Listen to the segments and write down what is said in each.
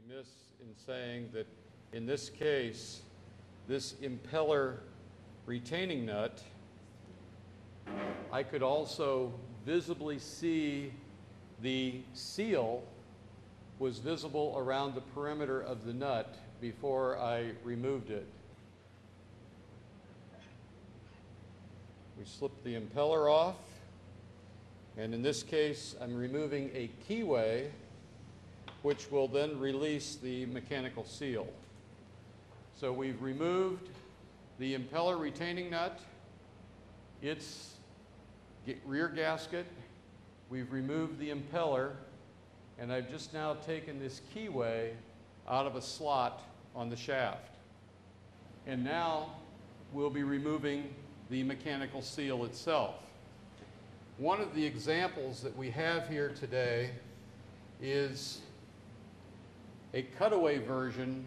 remiss in saying that in this case, this impeller retaining nut, I could also visibly see the seal was visible around the perimeter of the nut before I removed it. We slip the impeller off, and in this case, I'm removing a keyway, which will then release the mechanical seal. So we've removed the impeller retaining nut, its rear gasket, we've removed the impeller, and I've just now taken this keyway out of a slot on the shaft. And now we'll be removing the mechanical seal itself. One of the examples that we have here today is a cutaway version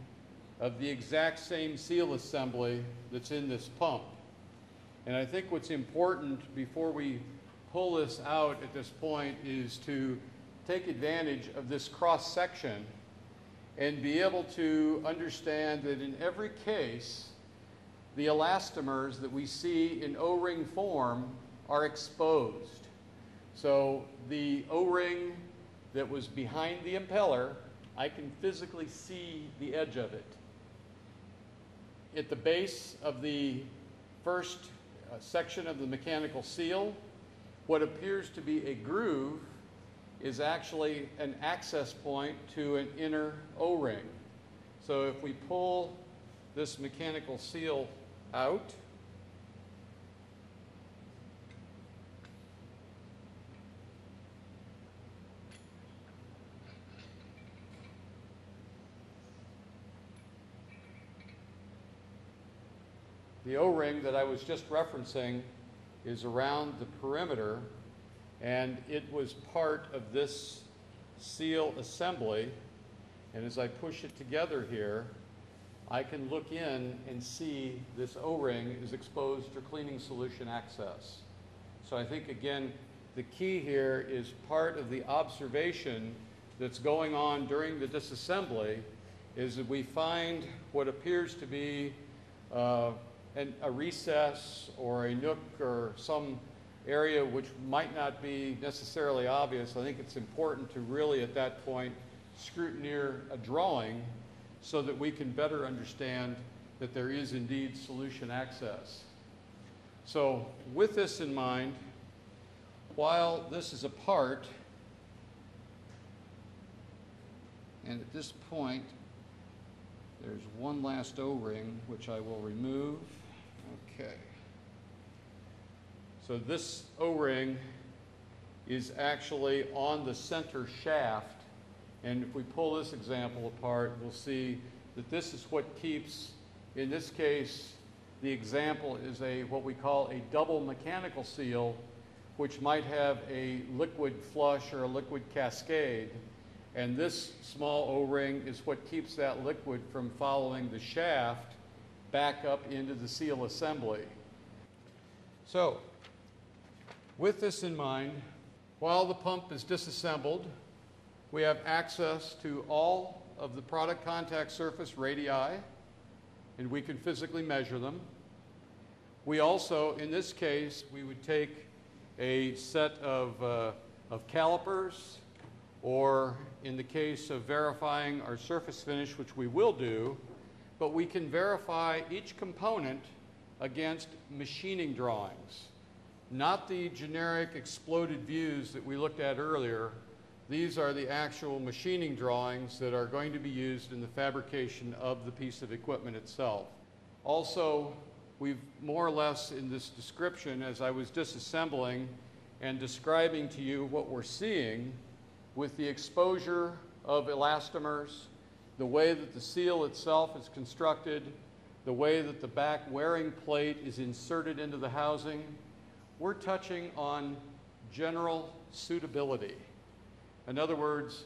of the exact same seal assembly that's in this pump. And I think what's important before we pull this out at this point is to take advantage of this cross section and be able to understand that in every case, the elastomers that we see in O-ring form are exposed. So the O-ring that was behind the impeller, I can physically see the edge of it. At the base of the first section of the mechanical seal, what appears to be a groove is actually an access point to an inner O-ring. So if we pull this mechanical seal out, the O-ring that I was just referencing is around the perimeter, and it was part of this seal assembly. And as I push it together here, I can look in and see this O-ring is exposed to cleaning solution access. So I think, again, the key here is part of the observation that's going on during the disassembly is that we find what appears to be a recess or a nook or some area which might not be necessarily obvious. I think it's important to really at that point scrutineer a drawing so that we can better understand that there is indeed solution access. So with this in mind, while this is apart, and at this point there's one last O-ring which I will remove. Okay. So this O-ring is actually on the center shaft, and if we pull this example apart, we'll see that this is what keeps, in this case, the example is what we call a double mechanical seal, which might have a liquid flush or a liquid cascade. And this small O-ring is what keeps that liquid from following the shaft back up into the seal assembly. So, with this in mind, while the pump is disassembled, we have access to all of the product contact surface radii, and we can physically measure them. We also, in this case, we would take a set of calipers, or in the case of verifying our surface finish, which we will do, but we can verify each component against machining drawings. Not the generic exploded views that we looked at earlier. These are the actual machining drawings that are going to be used in the fabrication of the piece of equipment itself. Also, we've more or less in this description, as I was disassembling and describing to you what we're seeing, with the exposure of elastomers, the way that the seal itself is constructed, the way that the back wearing plate is inserted into the housing, we're touching on general suitability. In other words,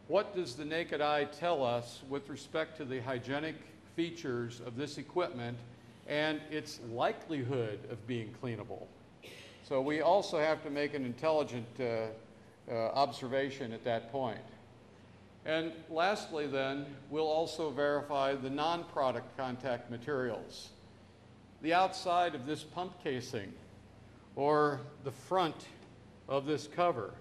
what does the naked eye tell us with respect to the hygienic features of this equipment and its likelihood of being cleanable? So we also have to make an intelligent observation at that point. And lastly then, we'll also verify the non-product contact materials. The outside of this pump casing or the front of this cover.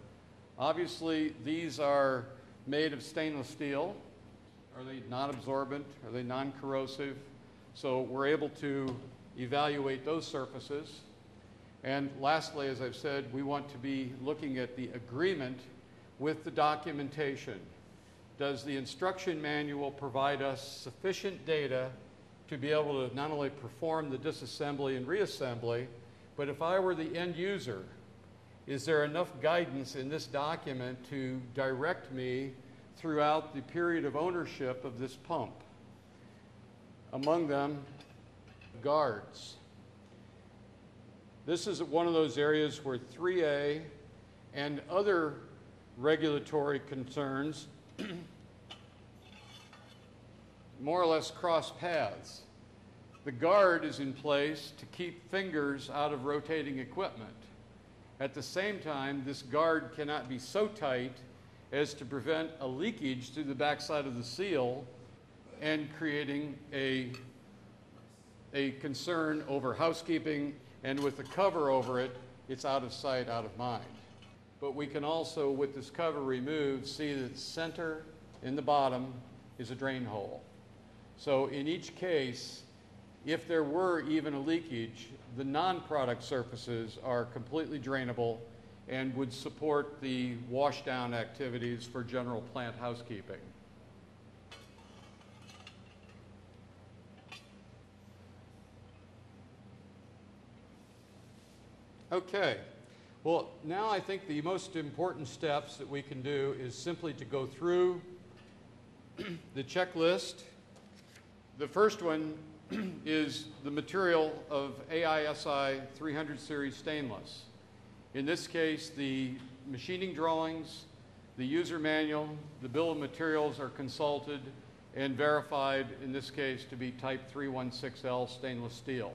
Obviously, these are made of stainless steel. Are they non-absorbent? Are they non-corrosive? So we're able to evaluate those surfaces. And lastly, as I've said, we want to be looking at the agreement with the documentation. Does the instruction manual provide us sufficient data to be able to not only perform the disassembly and reassembly, but if I were the end user, is there enough guidance in this document to direct me throughout the period of ownership of this pump? Among them, guards. This is one of those areas where 3A and other regulatory concerns more or less cross paths. The guard is in place to keep fingers out of rotating equipment. At the same time, this guard cannot be so tight as to prevent a leakage through the backside of the seal and creating a concern over housekeeping, and with the cover over it, it's out of sight, out of mind. But we can also, with this cover removed, see that the center in the bottom is a drain hole. So in each case, if there were even a leakage, the non-product surfaces are completely drainable and would support the washdown activities for general plant housekeeping. Okay, well, now I think the most important steps that we can do is simply to go through the checklist. The first one is the material of AISI 300 series stainless. In this case, the machining drawings, the user manual, the bill of materials are consulted and verified, in this case, to be type 316L stainless steel.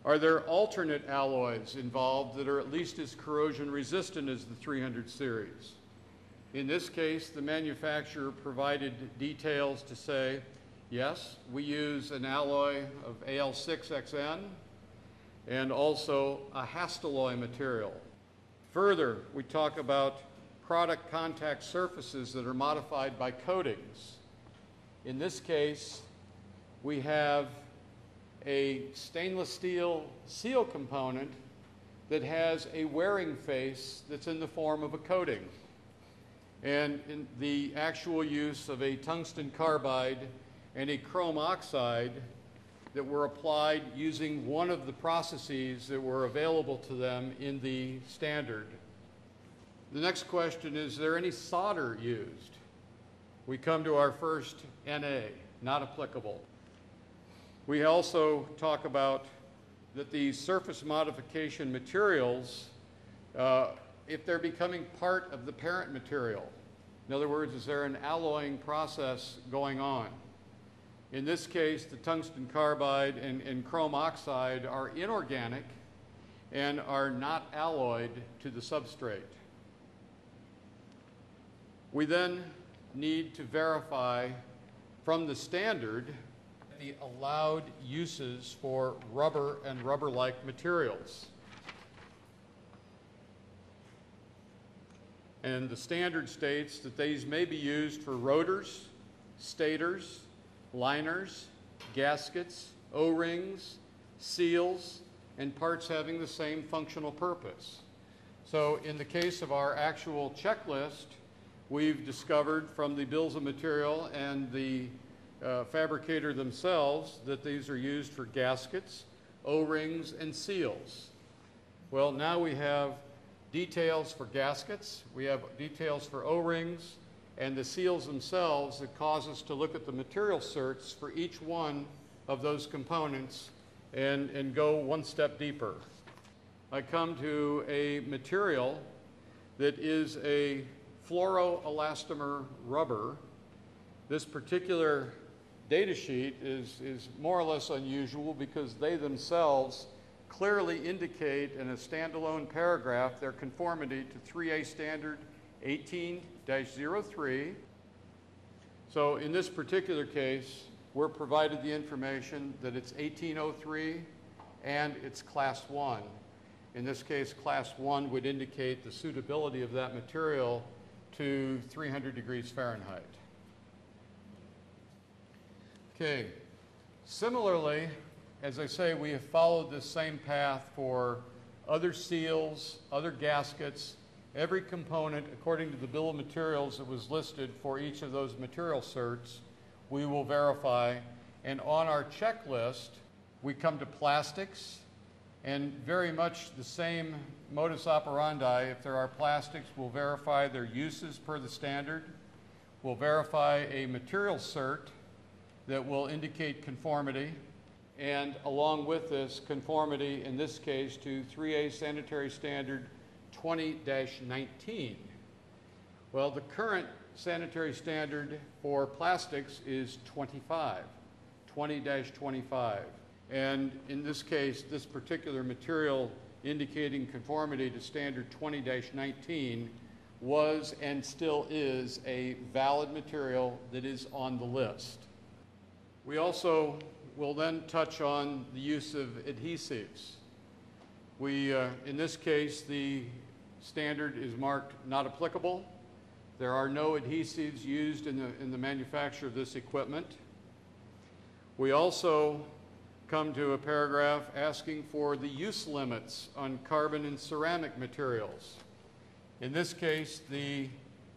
Are there alternate alloys involved that are at least as corrosion resistant as the 300 series? In this case, the manufacturer provided details to say, yes, we use an alloy of Al6XN and also a Hastelloy material. Further, we talk about product contact surfaces that are modified by coatings. In this case, we have a stainless steel seal component that has a wearing face that's in the form of a coating. And in the actual use of a tungsten carbide and a chrome oxide that were applied using one of the processes that were available to them in the standard. The next question is there any solder used? We come to our first NA, not applicable. We also talk about that the surface modification materials, if they're becoming part of the parent material. In other words, is there an alloying process going on? In this case, the tungsten carbide and chrome oxide are inorganic and are not alloyed to the substrate. We then need to verify from the standard the allowed uses for rubber and rubber-like materials. And the standard states that these may be used for rotors, stators, liners, gaskets, O-rings, seals, and parts having the same functional purpose. So in the case of our actual checklist, we've discovered from the bills of material and the fabricator themselves that these are used for gaskets, O-rings, and seals. Well, now we have details for gaskets, we have details for O-rings, and the seals themselves that cause us to look at the material certs for each one of those components and go one step deeper. I come to a material that is a fluoroelastomer rubber. This particular data sheet is more or less unusual because they themselves clearly indicate in a standalone paragraph their conformity to 3A standard 18-03. So in this particular case, we're provided the information that it's 1803 and it's class 1. In this case, class 1 would indicate the suitability of that material to 300 degrees Fahrenheit. Okay. Similarly, as I say, we have followed this same path for other seals, other gaskets, every component according to the bill of materials that was listed for each of those material certs, we will verify. And on our checklist, we come to plastics, and very much the same modus operandi. If there are plastics, we'll verify their uses per the standard. We'll verify a material cert that will indicate conformity, and along with this, conformity, in this case, to 3A Sanitary Standard 20-19. Well, the current sanitary standard for plastics is 20-25. And in this case, this particular material indicating conformity to standard 20-19 was and still is a valid material that is on the list. We also will then touch on the use of adhesives. In this case, the standard is marked not applicable. There are no adhesives used in the manufacture of this equipment. We also come to a paragraph asking for the use limits on carbon and ceramic materials. In this case, the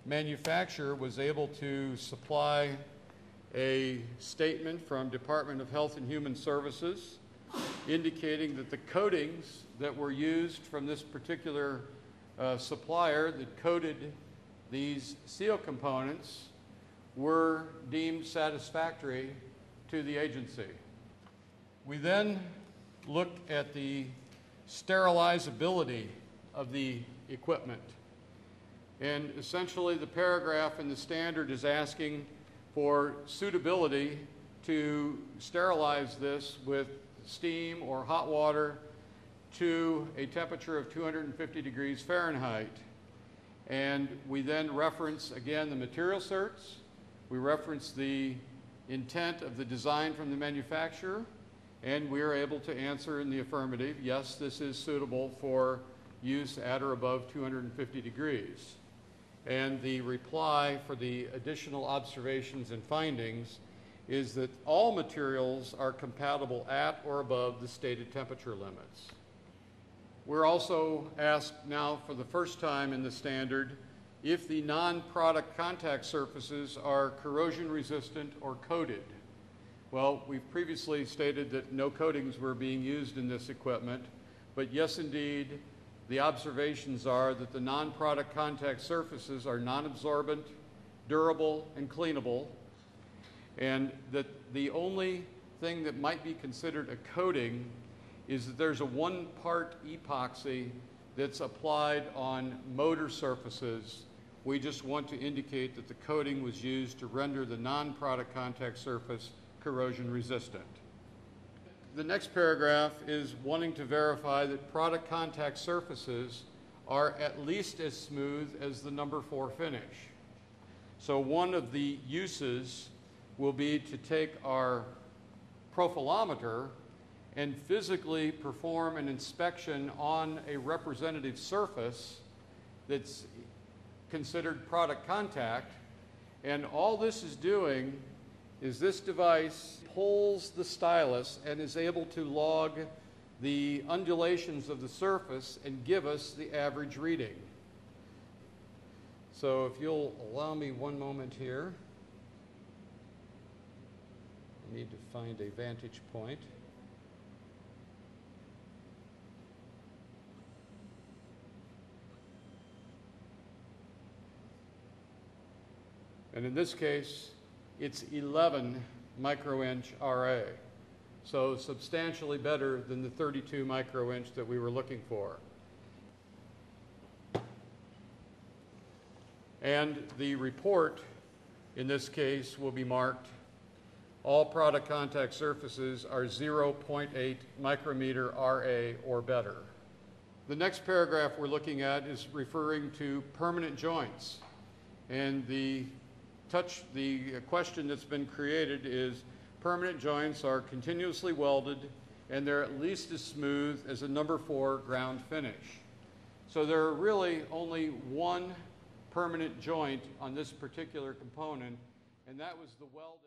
manufacturer was able to supply a statement from Department of Health and Human Services indicating that the coatings that were used from this particular supplier that coated these seal components were deemed satisfactory to the agency. We then look at the sterilizability of the equipment. And essentially the paragraph in the standard is asking for suitability to sterilize this with steam or hot water to a temperature of 250 degrees Fahrenheit. And we then reference, again, the material certs. We reference the intent of the design from the manufacturer, and we are able to answer in the affirmative, yes, this is suitable for use at or above 250 degrees. And the reply for the additional observations and findings is that all materials are compatible at or above the stated temperature limits. We're also asked now for the first time in the standard if the non-product contact surfaces are corrosion resistant or coated. Well, we've previously stated that no coatings were being used in this equipment, but yes, indeed, the observations are that the non-product contact surfaces are non-absorbent, durable, and cleanable, and that the only thing that might be considered a coating is that there's a one-part epoxy that's applied on motor surfaces. We just want to indicate that the coating was used to render the non-product contact surface corrosion resistant. The next paragraph is wanting to verify that product contact surfaces are at least as smooth as the number 4 finish. So one of the uses will be to take our profilometer and physically perform an inspection on a representative surface that's considered product contact. And all this is doing is this device pulls the stylus and is able to log the undulations of the surface and give us the average reading. So if you'll allow me one moment here, I need to find a vantage point. And in this case, it's 11 microinch RA, so substantially better than the 32 microinch that we were looking for. And the report, in this case, will be marked, all product contact surfaces are 0.8 micrometer RA or better. The next paragraph we're looking at is referring to permanent joints. And the question that's been created is permanent joints are continuously welded and they're at least as smooth as a number 4 ground finish. So there are really only one permanent joint on this particular component, and that was the welding.